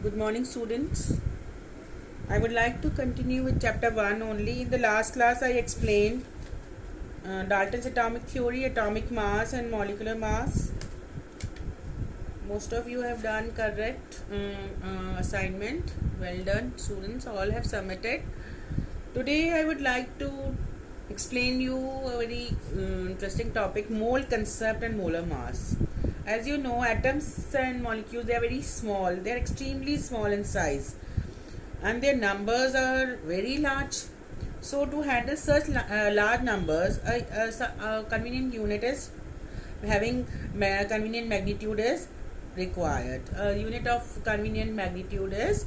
Good morning, students. I would like to continue with chapter 1 only. In the last class, I explained Dalton's atomic theory, atomic mass, and molecular mass. Most of you have done correct assignment. Well done, students. All have submitted. Today, I would like to explain you a very interesting topic: mole concept and molar mass. As you know, atoms and molecules, they are very small. They are extremely small in size, and their numbers are very large. So to handle such large numbers, a convenient unit is having convenient magnitude is required. A unit of convenient magnitude is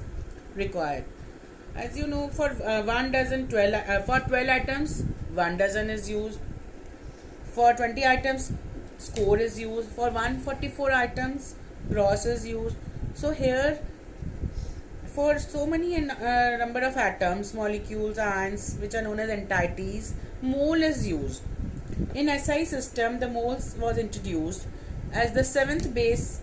required. As you know, for 1 dozen 12 for 12 items, 1 dozen is used. For 20 items, score is used. For 144 items, gross is used. So here, for so many number of atoms, molecules, ions, which are known as entities, mole is used. In SI system, the moles was introduced as the seventh base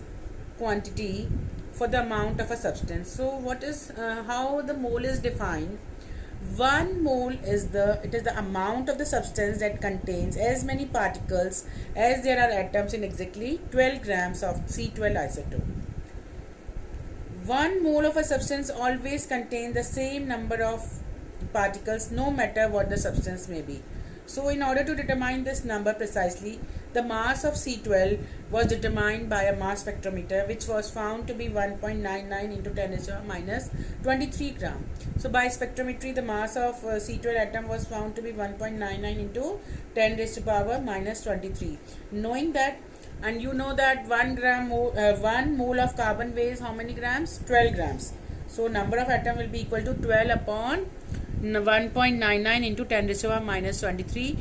quantity for the amount of a substance. So what is how the mole is defined? 1 mole is the amount of the substance that contains as many particles as there are atoms in exactly 12 grams of C12 isotope. 1 mole of a substance always contains the same number of particles no matter what the substance may be. So in order to determine this number precisely, the mass of C12 was determined by a mass spectrometer, which was found to be 1.99 into 10 raised to the minus 23 gram. So by spectrometry, the mass of C12 atom was found to be 1.99 into 10 raised to the power minus 23. Knowing that, and you know that 1 mole of carbon weighs how many grams? 12 grams. So number of atom will be equal to 12 upon 1.99 into 10 raised to the power minus 23.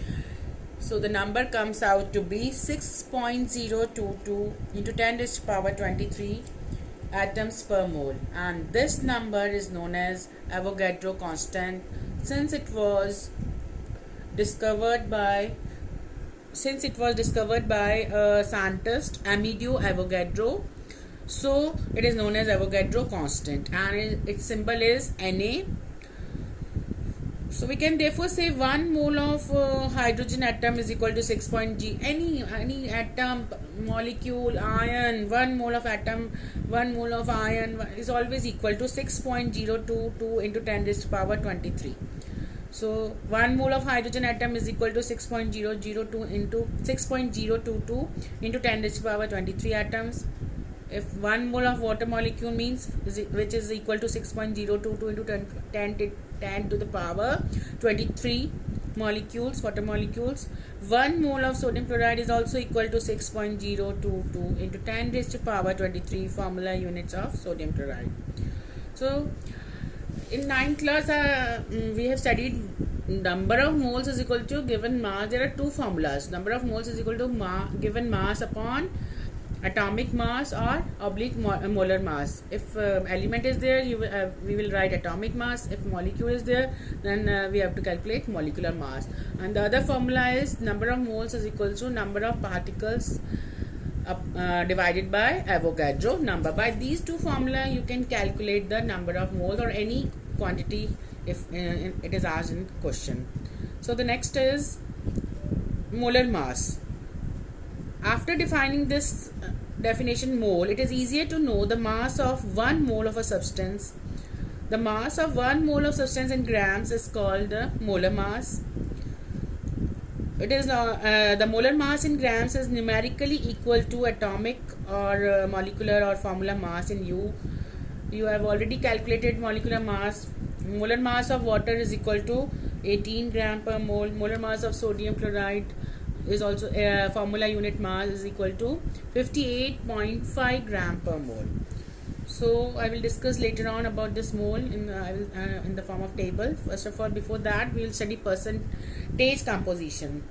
So the number comes out to be 6.022 into 10 raised to the power 23 atoms per mole, and this number is known as Avogadro constant since it was discovered by scientist Amedeo Avogadro. So it is known as Avogadro constant, and its symbol is Na. So we can therefore say 1 mole of hydrogen atom is equal to 6. Any atom, molecule, ion, 1 mole of atom, 1 mole of ion is always equal to 6.022 into 10 raised to the power 23. So 1 mole of hydrogen atom is equal to 6.002 into 6.022 into 10 raised to the power 23 atoms. If 1 mole of water molecule means which is equal to 6.022 into 10 to the power 23 molecules, water molecules. 1 mole of sodium chloride is also equal to 6.022 into 10 raised to the power 23 formula units of sodium chloride. So in 9th class, we have studied number of moles is equal to given mass. There are two formulas. Number of moles is equal to given mass upon atomic mass or oblique molar mass. If element is there, we will write atomic mass. If molecule is there, then we have to calculate molecular mass. And the other formula is number of moles is equal to number of particles divided by Avogadro number. By these two formula, you can calculate the number of moles or any quantity if it is asked in question. So the next is molar mass. After defining this definition mole, it is easier to know the mass of 1 mole of a substance. The mass of 1 mole of substance in grams is called the molar mass. It is the molar mass in grams is numerically equal to atomic or molecular or formula mass in U. You have already calculated molecular mass. Molar mass of water is equal to 18 gram per mole. Molar mass of sodium chloride is also formula unit mass is equal to 58.5 gram per mole. So I will discuss later on about this mole in the form of table. First of all, before that, we will study percentage composition.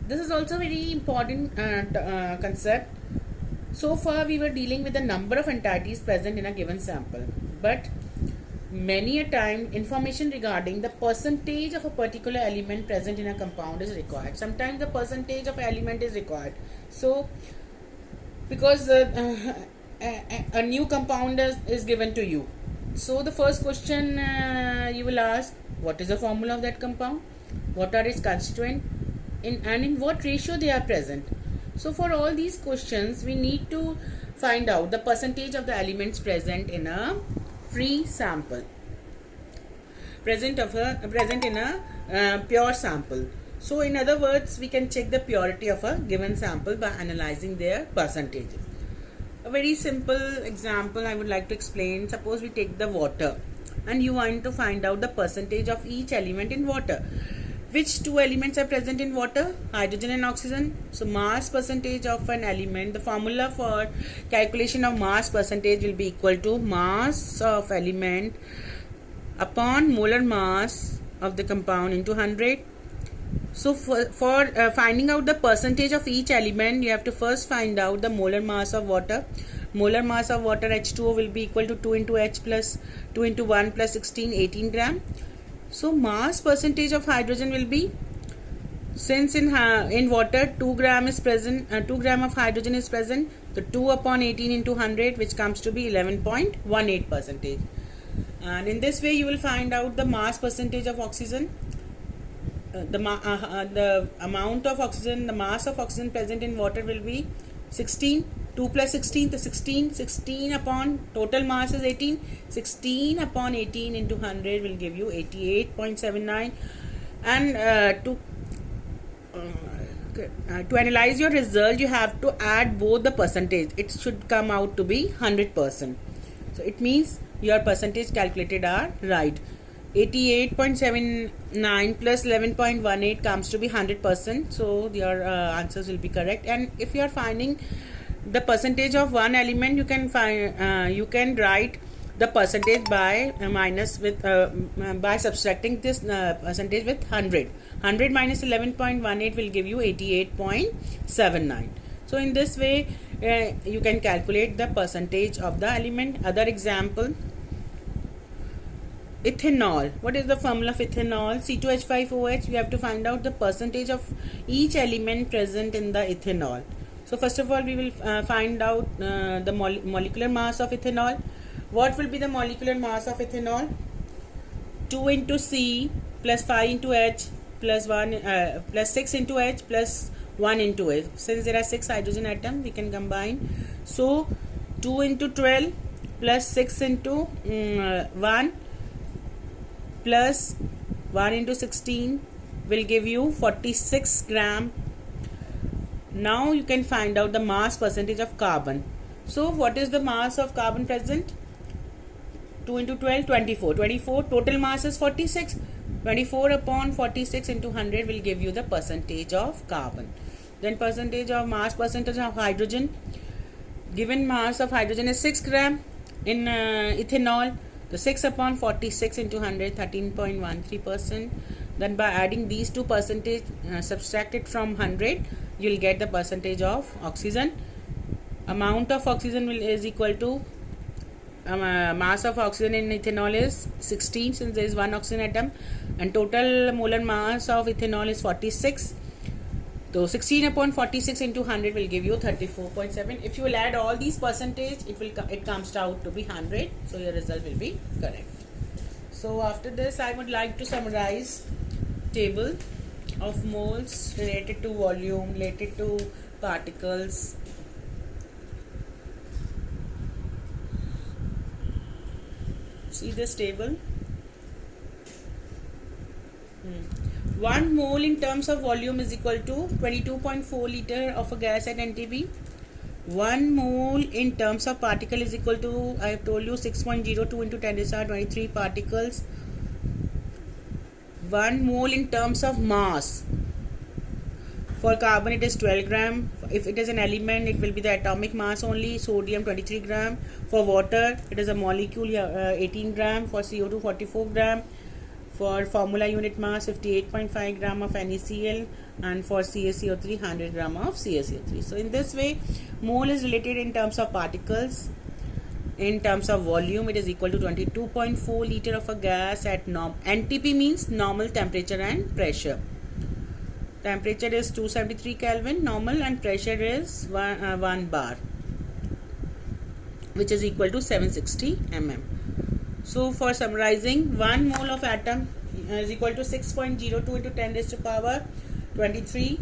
This is also very important concept. So far, we were dealing with the number of entities present in a given sample, but many a time information regarding the percentage of a particular element present in a compound is required. Sometimes the percentage of element is required. So because a new compound is given to you. So the first question you will ask, what is the formula of that compound, what are its constituents, and in what ratio they are present. So for all these questions we need to find out the percentage of the elements present in a free sample, present in a pure sample. So in other words, we can check the purity of a given sample by analyzing their percentages. A very simple example I would like to explain. Suppose we take the water and you want to find out the percentage of each element in water. Which two elements are present in water? Hydrogen and oxygen. So mass percentage of an element, the formula for calculation of mass percentage will be equal to mass of element upon molar mass of the compound into 100. So for finding out the percentage of each element, you have to first find out the molar mass of water. Molar mass of water H2O will be equal to 2 into H plus 2 into 1 plus 16, 18 gram. So mass percentage of hydrogen will be, since in water 2 gram is present, 2 gram of hydrogen is present, so 2 upon 18 into 100, which comes to be 11.18 percentage. And in this way you will find out the mass percentage of oxygen. The amount of oxygen, the mass of oxygen present in water will be 16. 2 plus 16, the 16 upon total mass is 18. 16 upon 18 into 100 will give you 88.79. And to analyze your result, you have to add both the percentage. It should come out to be 100%. So it means your percentage calculated are right. 88.79 plus 11.18 comes to be 100%. So your answers will be correct. And if you are finding the percentage of one element, you can find you can write the percentage by by subtracting this percentage with 100. 100 minus 11.18 will give you 88.79. So in this way you can calculate the percentage of the element. Other example, ethanol. What is the formula of ethanol? C2H5OH. We have to find out the percentage of each element present in the ethanol. So first of all we will find out the molecular mass of ethanol. What will be the molecular mass of ethanol? 2 into C plus 5 into H plus 1 plus 6 into H plus 1 into H. Since there are 6 hydrogen atoms, we can combine. So 2 into 12 plus 6 into 1 plus 1 into 16 will give you 46 gram. Now you can find out the mass percentage of carbon. So what is the mass of carbon present? 2 into 12, 24. 24 total mass is 46. 24 upon 46 into 100 will give you the percentage of carbon. Then percentage of mass percentage of hydrogen. Given mass of hydrogen is 6 gram in ethanol. So 6 upon 46 into 100, 13.13%. Then by adding these two percentage, subtracted from 100, you will get the percentage of oxygen. Amount of oxygen is equal to mass of oxygen in ethanol is 16, since there is one oxygen atom, and total molar mass of ethanol is 46. So 16 upon 46 into 100 will give you 34.7. If you will add all these percentage, it comes out to be 100. So your result will be correct. So after this, I would like to summarize table of moles related to volume, related to particles. See this table. 1 mole in terms of volume is equal to 22.4 liter of a gas at NTB. 1 mole in terms of particle is equal to, I have told you, 6.02 into 10 to the 23 particles. 1 mole in terms of mass. For carbon it is 12 gram. If it is an element, it will be the atomic mass only. Sodium 23 gram. For water it is a molecule, 18 gram. For CO2 44 gram. For formula unit mass 58.5 gram of NaCl, and for CaCO3 100 gram of CaCO3. So in this way, mole is related in terms of particles. In terms of volume, it is equal to 22.4 liter of a gas at NTP means normal temperature and pressure. Temperature is 273 Kelvin normal, and pressure is 1 bar. which is equal to 760 mm. So for summarizing, 1 mole of atom is equal to 6.02 into 10 raised to power 23,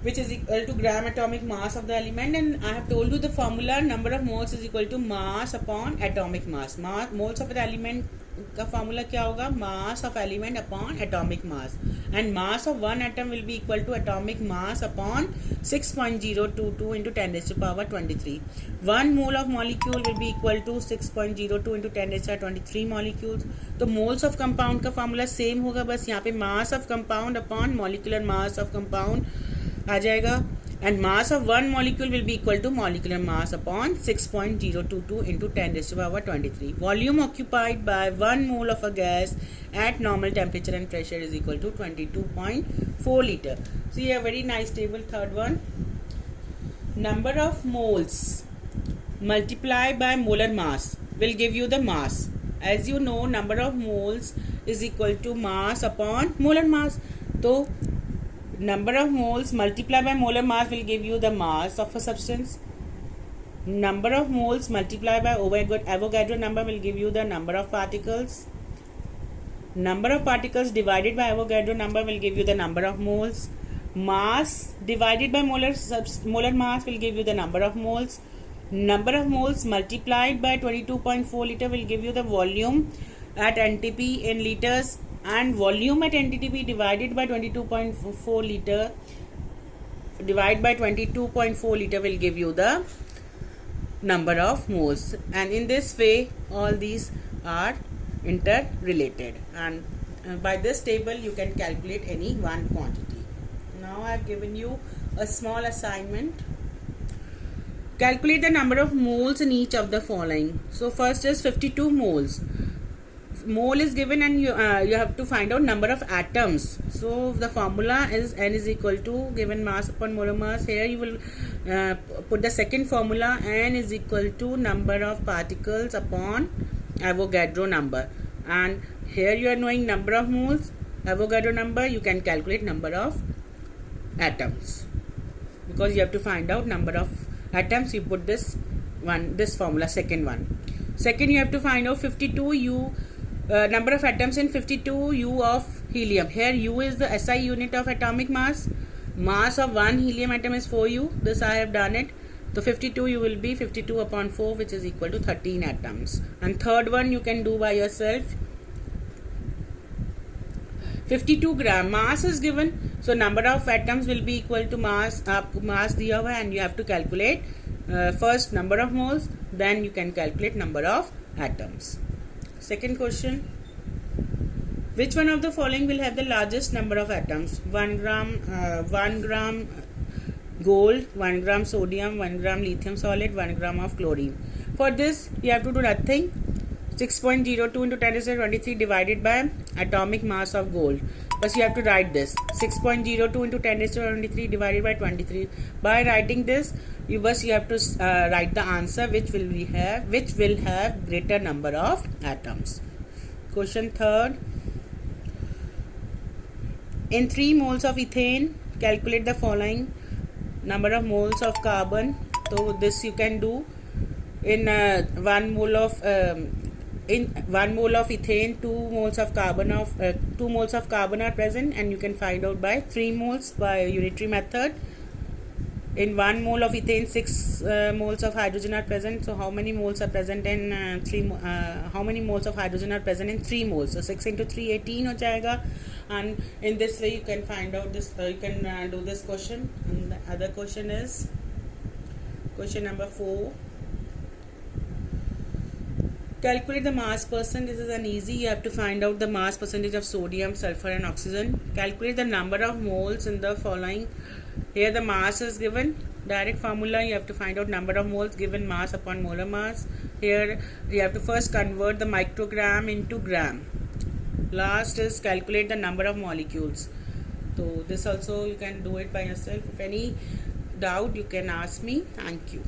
which is equal to gram atomic mass of the element. And I have told you the formula, number of moles is equal to mass upon atomic mass. Moles of the element का formula क्या होगा? Mass of element upon atomic mass, and mass of one atom will be equal to atomic mass upon 6.022 into 10 raised to power 23. 1 mole of molecule will be equal to 6.02 into 10 raised to power 23 molecules. तो moles of compound का formula same होगा, बस यहाँ पे mass of compound upon molecular mass of compound आ जाएगा, and mass of one molecule will be equal to molecular mass upon 6.022 into 10 raised to power 23. Volume occupied by 1 mole of a gas at normal temperature and pressure is equal to 22.4 liter. So here a very nice table. Third one, number of moles multiplied by molar mass will give you the mass. As you know, number of moles is equal to mass upon molar mass. So number of moles multiplied by molar mass will give you the mass of a substance. Number of moles multiplied by Avogadro number will give you the number of particles. Number of particles divided by Avogadro number will give you the number of moles. Mass divided by molar mass will give you the number of moles. Number of moles multiplied by 22.4 liter will give you the volume at NTP in liters, and volume at NTP divided by 22.4 liter divided by 22.4 liter will give you the number of moles. And in this way all these are interrelated, and by this table you can calculate any one quantity. Now I have given you a small assignment. Calculate the number of moles in each of the following. So first is 52 moles. Mole is given, and you have to find out number of atoms. So the formula is N is equal to given mass upon molar mass. Here you will put the second formula, N is equal to number of particles upon Avogadro number, and here you are knowing number of moles, Avogadro number, you can calculate number of atoms. Because you have to find out number of atoms, you put this formula, second one. Second, you have to find out 52 U number of atoms in 52 U of helium. Here U is the SI unit of atomic mass. Mass of one helium atom is 4U. This I have done it. So 52 U will be 52 upon 4, which is equal to 13 atoms. And third one you can do by yourself. 52 gram mass is given, so number of atoms will be equal to mass. मास दिया हुआ है, and you have to calculate first number of moles, then you can calculate number of atoms. Second question, which one of the following will have the largest number of atoms? 1 gram gold, 1 gram sodium, 1 gram lithium solid, 1 gram of chlorine. For this you have to do nothing. 6.02 into 10 raised to 23 divided by atomic mass of gold. But you have to write this 6.02 into 10 raised to 23 divided by 23. By writing this, you have to write the answer which will have greater number of atoms. Question third. In 3 moles of ethane, calculate the following number of moles of carbon. So this you can do in 1 mole of ethane, 2 moles of carbon are present, and you can find out by 3 moles by unitary method. In 1 mole of ethane, 6 moles of hydrogen are present. So how many moles are present in how many moles of hydrogen are present in 3 moles? So 6 into 3, 18 हो जाएगा. And in this way you can find out this. You can do this question. And the other question is question number 4. Calculate the mass percent. This is an easy. You have to find out the mass percentage of sodium, sulfur and oxygen. Calculate the number of moles in the following. Here the mass is given. Direct formula, you have to find out number of moles given mass upon molar mass. Here you have to first convert the microgram into gram. Last is calculate the number of molecules. So this also you can do it by yourself. If any doubt you can ask me. Thank you.